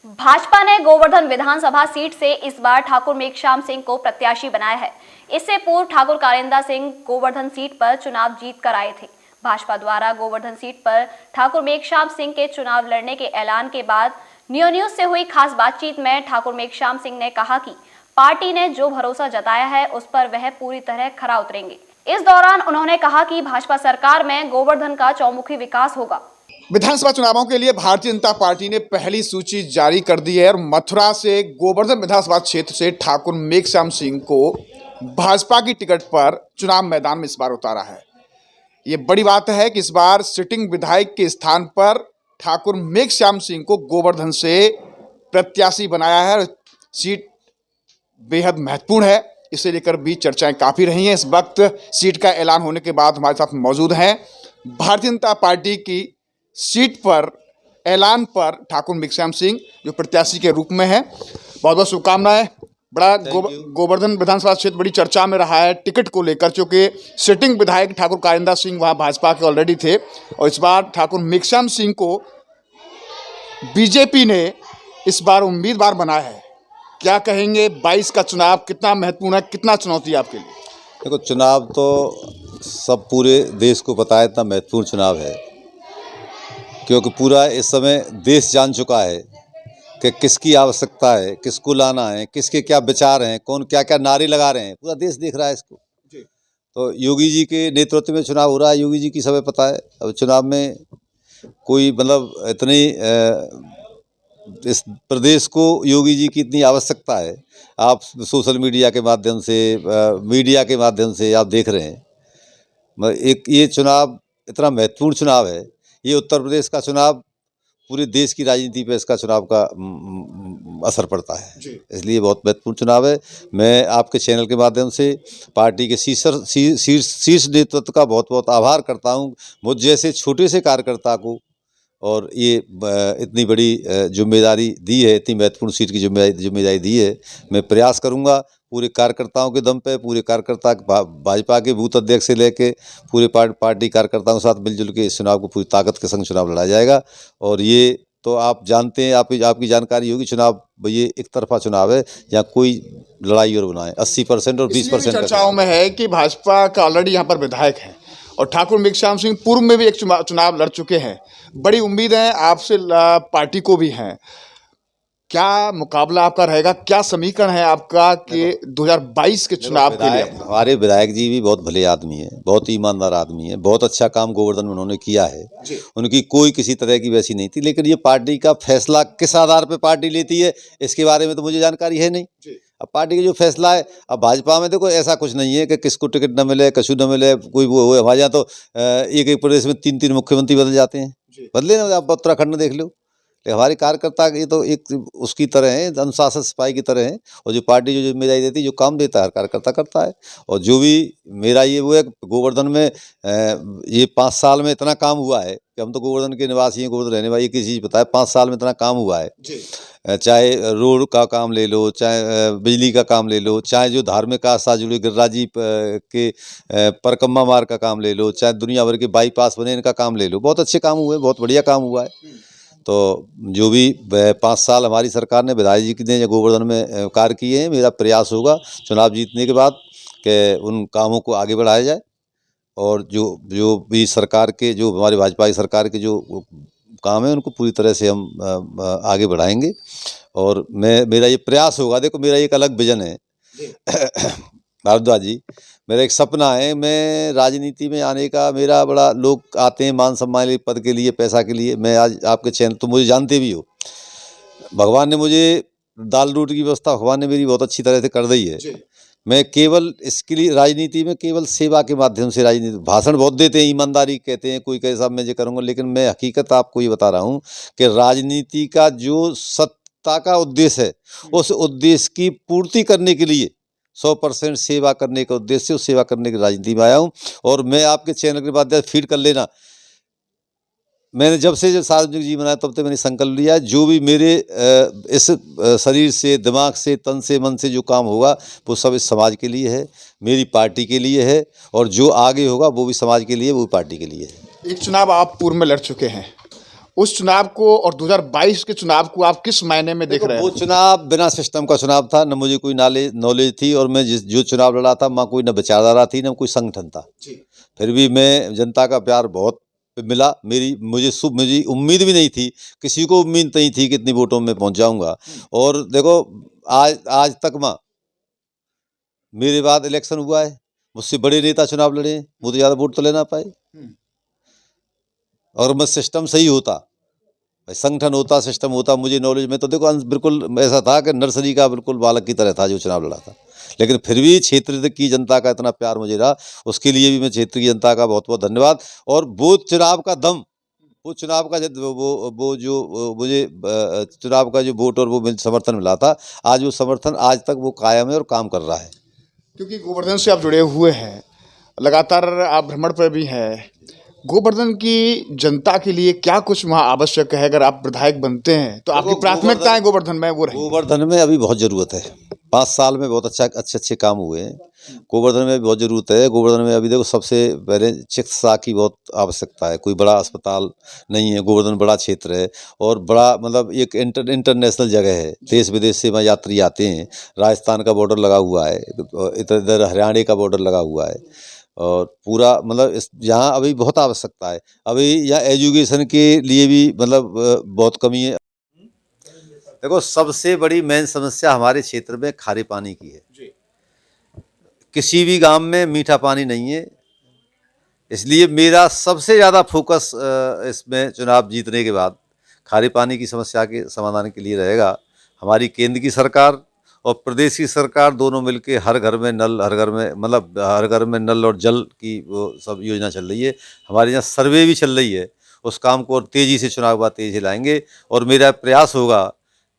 भाजपा ने गोवर्धन विधानसभा सीट से इस बार ठाकुर मेघश्याम सिंह को प्रत्याशी बनाया है। इससे पूर्व ठाकुर कालिंदा सिंह गोवर्धन सीट पर चुनाव जीत कर आए थे। भाजपा द्वारा गोवर्धन सीट पर ठाकुर मेघश्याम सिंह के चुनाव लड़ने के ऐलान के बाद न्यूज से हुई खास बातचीत में ठाकुर मेघश्याम सिंह ने कहा कि पार्टी ने जो भरोसा जताया है उस पर वह पूरी तरह खरा उतरेंगे। इस दौरान उन्होंने कहा कि भाजपा सरकार में गोवर्धन का चौमुखी विकास होगा। विधानसभा चुनावों के लिए भारतीय जनता पार्टी ने पहली सूची जारी कर दी है और मथुरा से गोवर्धन विधानसभा क्षेत्र से ठाकुर मेघश्याम सिंह को भाजपा की टिकट पर चुनाव मैदान में इस बार उतारा है। ये बड़ी बात है कि इस बार सिटिंग विधायक के स्थान पर ठाकुर मेघश्याम सिंह को गोवर्धन से प्रत्याशी बनाया है। सीट बेहद महत्वपूर्ण है, इसे लेकर भी चर्चाएं काफ़ी रही हैं। इस वक्त सीट का ऐलान होने के बाद हमारे साथ मौजूद हैं भारतीय जनता पार्टी की सीट पर ऐलान पर ठाकुर मेघश्याम सिंह जो प्रत्याशी के रूप में है। बहुत बहुत शुभकामनाएं। बड़ा गोवर्धन विधानसभा क्षेत्र बड़ी चर्चा में रहा है टिकट को लेकर, क्योंकि सिटिंग विधायक ठाकुर कालिंदा सिंह वहां भाजपा के ऑलरेडी थे और इस बार ठाकुर मेघश्याम सिंह को बीजेपी ने इस बार उम्मीदवार बनाया है। क्या कहेंगे, 22 का चुनाव कितना महत्वपूर्ण है, कितना चुनौती है आपके लिए? देखो, चुनाव तो सब पूरे देश को पता है इतना महत्वपूर्ण चुनाव है, क्योंकि पूरा इस समय देश जान चुका है कि किसकी आवश्यकता है, किसको लाना है, किसके क्या विचार हैं, कौन क्या क्या नारे लगा रहे हैं, पूरा देश देख रहा है इसको। तो योगी जी के नेतृत्व में चुनाव हो रहा है, योगी जी की समय पता है। अब चुनाव में कोई मतलब इतनी इस प्रदेश को योगी जी की इतनी आवश्यकता है, आप सोशल मीडिया के माध्यम से, मीडिया के माध्यम से आप देख रहे हैं। एक ये चुनाव इतना महत्वपूर्ण चुनाव है, ये उत्तर प्रदेश का चुनाव पूरे देश की राजनीति पे इसका चुनाव का असर पड़ता है, इसलिए बहुत महत्वपूर्ण चुनाव है। मैं आपके चैनल के माध्यम से पार्टी के शीर्ष नेतृत्व का बहुत बहुत आभार करता हूं, मुझ जैसे छोटे से कार्यकर्ता को, और ये इतनी बड़ी जिम्मेदारी दी है, इतनी महत्वपूर्ण सीट की जिम्मेदारी दी है। मैं प्रयास करूंगा पूरे कार्यकर्ताओं के दम पे, पूरे कार्यकर्ता भाजपा के बूथ अध्यक्ष से लेके पूरे पार्टी कार्यकर्ताओं के साथ मिलजुल के इस चुनाव को पूरी ताकत के संग चुनाव लड़ा जाएगा। और ये तो आप जानते हैं, आपकी जानकारी होगी, चुनाव ये एक तरफा चुनाव है, यहाँ कोई लड़ाई और बनाए 80% और 20% चर्चाओं में है कि भाजपा का ऑलरेडी यहाँ पर विधायक है और ठाकुर मेघश्याम सिंह पूर्व में भी एक चुनाव लड़ चुके हैं। बड़ी उम्मीद है आपसे, पार्टी को भी है। क्या मुकाबला आपका रहेगा, क्या समीकरण है आपका कि 2022 के चुनाव के लिए? हमारे विधायक जी भी बहुत भले आदमी हैं, बहुत ईमानदार आदमी हैं, बहुत अच्छा काम गोवर्धन में उन्होंने किया है, उनकी कोई किसी तरह की वैसी नहीं थी। लेकिन ये पार्टी का फैसला किस आधार पर पार्टी लेती है इसके बारे में तो मुझे जानकारी है नहीं। अब पार्टी का जो फैसला है, अब भाजपा में देखो ऐसा कुछ नहीं है कि किसको टिकट न मिले, कछु न मिले, कोई वो हो। हमारे यहाँ तो एक एक प्रदेश में 3-3 मुख्यमंत्री बदल जाते हैं, बदले ना, आप उत्तराखंड में देख लो। हमारे कार्यकर्ता ये तो एक उसकी तरह है, अनुशासन सिपाही की तरह है, और जो पार्टी जो जिम्मेदारी देती है, जो काम देता है, हर कार्यकर्ता करता है। और जो भी मेरा ये वो है, गोवर्धन में ये 5 साल में इतना काम हुआ है कि हम तो गोवर्धन के निवासी हैं, गोवर्धन रहने वाले, एक ही चीज़ पता है, 5 साल में इतना काम हुआ है। चाहे रोड का काम ले लो, चाहे बिजली का काम ले लो, चाहे जो धार्मिक आस्था जुड़ी गिरिराज जी के परिक्रमा मार्ग का काम ले लो, चाहे दुनिया भर के बाईपास बने, इनका काम ले लो, बहुत अच्छे काम हुए, बहुत बढ़िया काम हुआ है। तो जो भी 5 साल हमारी सरकार ने, विधायक जी ने गोवर्धन में कार्य किए हैं, मेरा प्रयास होगा चुनाव जीतने के बाद कि उन कामों को आगे बढ़ाया जाए, और जो भी सरकार के, जो हमारी भाजपा की सरकार के जो काम है, उनको पूरी तरह से हम आगे बढ़ाएंगे। और मेरा ये प्रयास होगा। देखो, मेरा एक अलग विजन है भारद्वाज जी, मेरा एक सपना है, मैं राजनीति में आने का, मेरा बड़ा, लोग आते हैं मान सम्मान के पद के लिए, पैसा के लिए। मैं आज आपके चैनल तो मुझे जानते भी हो, भगवान ने मुझे दाल रोटी की व्यवस्था, भगवान ने मेरी बहुत अच्छी तरह से कर दी है। मैं केवल इसके लिए राजनीति में केवल सेवा के माध्यम से, राजनीति भाषण बहुत देते हैं, ईमानदारी कहते हैं, कोई कहे साहब मैं ये करूँगा, लेकिन मैं हकीकत आपको ये बता रहा हूँ कि राजनीति का जो सत्ता का उद्देश्य है, उस उद्देश्य की पूर्ति करने के लिए 100% सेवा करने का उद्देश्य से, उस सेवा करने की राजनीति में आया हूँ। और मैं आपके चैनल के बाद फीड कर लेना, मैंने जब से सार्वजनिक जीवन आया तब तक मैंने संकल्प लिया है, जो भी मेरे इस शरीर से, दिमाग से, तन से, मन से जो काम होगा, वो सब इस समाज के लिए है, मेरी पार्टी के लिए है, और जो आगे होगा वो भी समाज के लिए, वो भी पार्टी के लिए है। एक चुनाव आप पूर्व में लड़ चुके हैं उस चुनाव को और 2022 के चुनाव को आप किस मायने में देख रहे वो हैं? चुनाव बिना सिस्टम का चुनाव था, न मुझे कोई नॉलेज थी, और मैं जो चुनाव लड़ा था, वहाँ कोई न विचारधारा थी, न कोई संगठन था। जी। फिर भी मैं जनता का प्यार बहुत मिला। मुझे उम्मीद भी नहीं थी, किसी को उम्मीद नहीं थी कि इतनी वोटों में पहुंच जाऊंगा। और देखो, आज तक माँ मेरे बाद इलेक्शन हुआ है, मुझसे बड़े नेता चुनाव लड़े हैं, वो तो ज़्यादा वोट तो ले ना पाए। और मैं सिस्टम सही होता, भाई संगठन होता, सिस्टम होता, मुझे नॉलेज में तो देखो बिल्कुल ऐसा था कि नर्सरी का बिल्कुल बालक की तरह था जो चुनाव लड़ा था। लेकिन फिर भी क्षेत्र की जनता का इतना प्यार मुझे रहा, उसके लिए भी मैं क्षेत्र की जनता का बहुत बहुत धन्यवाद। और वो चुनाव का दम, वो चुनाव का वो जो मुझे चुनाव का जो वोट और वो समर्थन मिला था, आज वो समर्थन आज तक वो कायम है और काम कर रहा है। क्योंकि गोवर्धन से आप जुड़े हुए हैं, लगातार आप भ्रमण पर भी हैं। गोवर्धन की जनता के लिए क्या कुछ वहाँ आवश्यक है? अगर आप विधायक बनते हैं तो आपकी प्राथमिकताएं गोवर्धन में वो रहेंगी? गोवर्धन में अभी बहुत ज़रूरत है। 5 साल में बहुत अच्छे काम हुए हैं। गोवर्धन में बहुत ज़रूरत है। गोवर्धन में अभी देखो, सबसे पहले चिकित्सा की बहुत आवश्यकता है। कोई बड़ा अस्पताल नहीं है। गोवर्धन बड़ा क्षेत्र है और बड़ा मतलब एक इंटरनेशनल जगह है। देश विदेश से वहाँ यात्री आते हैं। राजस्थान का बॉर्डर लगा हुआ है, इधर हरियाणा का बॉर्डर लगा हुआ है, और पूरा मतलब यहाँ अभी बहुत आवश्यकता है। अभी यहाँ एजुकेशन के लिए भी मतलब बहुत कमी है। देखो, सबसे बड़ी मेन समस्या हमारे क्षेत्र में खारे पानी की है। किसी भी गांव में मीठा पानी नहीं है। इसलिए मेरा सबसे ज़्यादा फोकस इसमें चुनाव जीतने के बाद खारे पानी की समस्या के समाधान के लिए रहेगा। हमारी केंद्र की सरकार और प्रदेश की सरकार दोनों मिलकर हर घर में नल, हर घर में नल और जल की वो सब योजना चल रही है। हमारे यहाँ सर्वे भी चल रही है। उस काम को और तेज़ी से, चुनाव के बाद तेज़ी से लाएंगे। और मेरा प्रयास होगा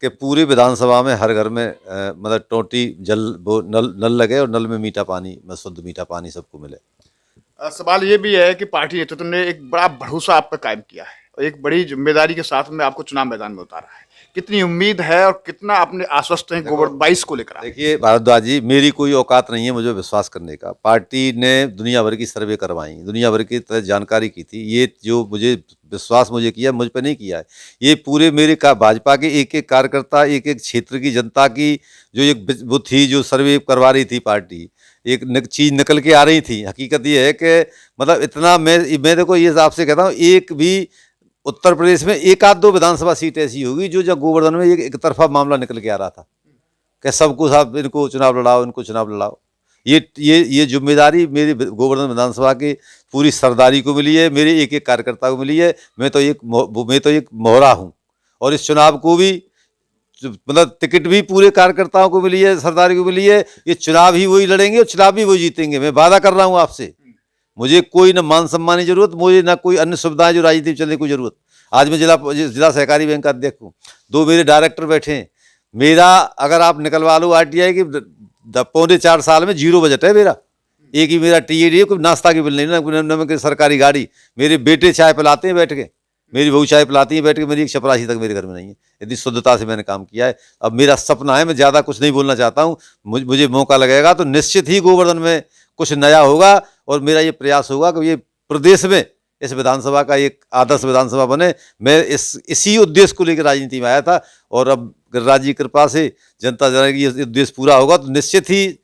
कि पूरे विधानसभा में हर घर में मतलब टोटी जल वो नल लगे और नल में मीठा पानी, शुद्ध मीठा पानी सबको मिले। सवाल ये भी है कि पार्टी नेतृत्व ने एक बड़ा भरोसा आप पर कायम किया है और एक बड़ी जिम्मेदारी के साथ में आपको चुनाव मैदान में उतारा है। कितनी उम्मीद है और कितना अपने आश्वस्त हैं गोवर्धन 22 को लेकर? देखिए भारद्वाज जी, मेरी कोई औकात नहीं है मुझे विश्वास करने का। पार्टी ने दुनिया भर की सर्वे करवाई, दुनिया भर की तरह जानकारी की थी। ये जो मुझे विश्वास मुझे किया, मुझ पर नहीं किया है। ये पूरे मेरे का भाजपा के एक एक कार्यकर्ता, एक एक क्षेत्र की जनता की जो एक वो थी, जो सर्वे करवा रही थी पार्टी, एक चीज़ निकल के आ रही थी। हकीकत ये है कि मतलब इतना मैं देखो ये आपसे कहता हूँ, एक भी उत्तर प्रदेश में एक आध दो विधानसभा सीट ऐसी होगी जो जब गोवर्धन में एक तरफा मामला निकल के आ रहा था कि सबको साहब इनको चुनाव लड़ाओ, इनको चुनाव लड़ाओ। ये जिम्मेदारी मेरी गोवर्धन विधानसभा की पूरी सरदारी को मिली है, मेरे एक एक कार्यकर्ता को मिली है। मैं तो एक मोहरा हूँ और इस चुनाव को भी मतलब टिकट भी पूरे कार्यकर्ताओं को मिली है, सरदारी को मिली है। ये चुनाव ही वही लड़ेंगे और चुनाव भी वही जीतेंगे। मैं वादा कर रहा हूँ आपसे। मुझे कोई न मान सम्मान की जरूरत, मुझे ना कोई अन्य सुविधाएं जो राजनीति में चलने की जरूरत। आज मैं जिला सहकारी बैंक का अध्यक्ष हूँ। 2 मेरे डायरेक्टर बैठे हैं। मेरा अगर आप निकलवा लो RTI की 3.25 साल में 0 बजट है मेरा। एक ही मेरा TAD है, कोई नाश्ता की बिल नहीं, ना सरकारी गाड़ी। मेरे बेटे चाय पिलाते हैं बैठ के, मेरी बहू चाय पिलाती है बैठ के। मेरी एक चपरासी तक मेरे घर में नहीं है। इतनी शुद्धता से मैंने काम किया है। अब मेरा सपना है, मैं ज़्यादा कुछ नहीं बोलना चाहता हूँ। मुझे मौका लगेगा तो निश्चित ही गोवर्धन में कुछ नया होगा और मेरा ये प्रयास होगा कि ये प्रदेश में इस विधानसभा का एक आदर्श विधानसभा बने। मैं इसी उद्देश्य को लेकर राजनीति में आया था और अब गिरिराज जी की कृपा से जनता जनाएगी, ये उद्देश्य पूरा होगा तो निश्चित ही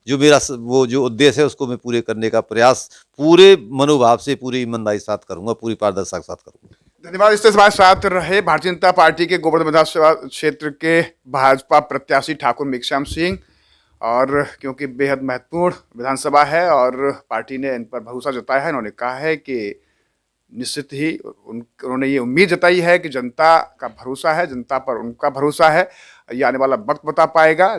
जो मेरा वो जो उद्देश्य है उसको मैं पूरे करने का प्रयास पूरे मनोभाव से, पूरी ईमानदारी के साथ करूँगा, पूरी पारदर्शिता के साथ करूँगा। धन्यवाद। इससे हमारे साथ रहे भारतीय जनता पार्टी के गोवर्धन विधानसभा क्षेत्र के भाजपा प्रत्याशी ठाकुर मेघश्याम सिंह। और क्योंकि बेहद महत्वपूर्ण विधानसभा है और पार्टी ने इन पर भरोसा जताया है, इन्होंने कहा है कि निश्चित ही उन्होंने ये उम्मीद जताई है कि जनता का भरोसा है, जनता पर उनका भरोसा है। ये आने वाला वक्त बता पाएगा।